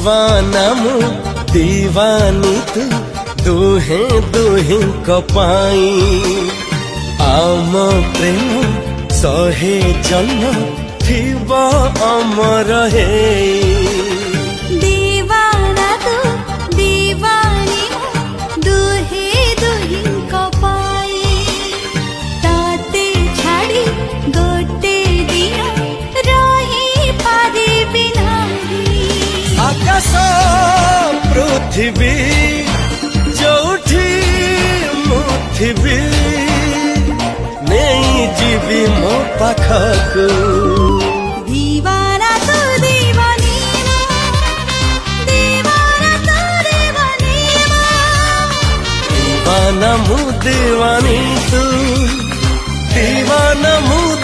दीवाना मु दीवानी तू दुहे दुहे कपाई आम प्रेम सहे जन्म थिबा अमर हे दीवाना तू दीवानी दुहे दुहे कपाई ताते छाड़ी गोटे दिन रही पारिबि नाही आकाश पृथ्वी जोठी मुथिबी नहीं जीवी मो पाखकू दीवाना तू दीवानी दीवाना तू दीवानी दीवाना मु दीवानी तू दीवाना मु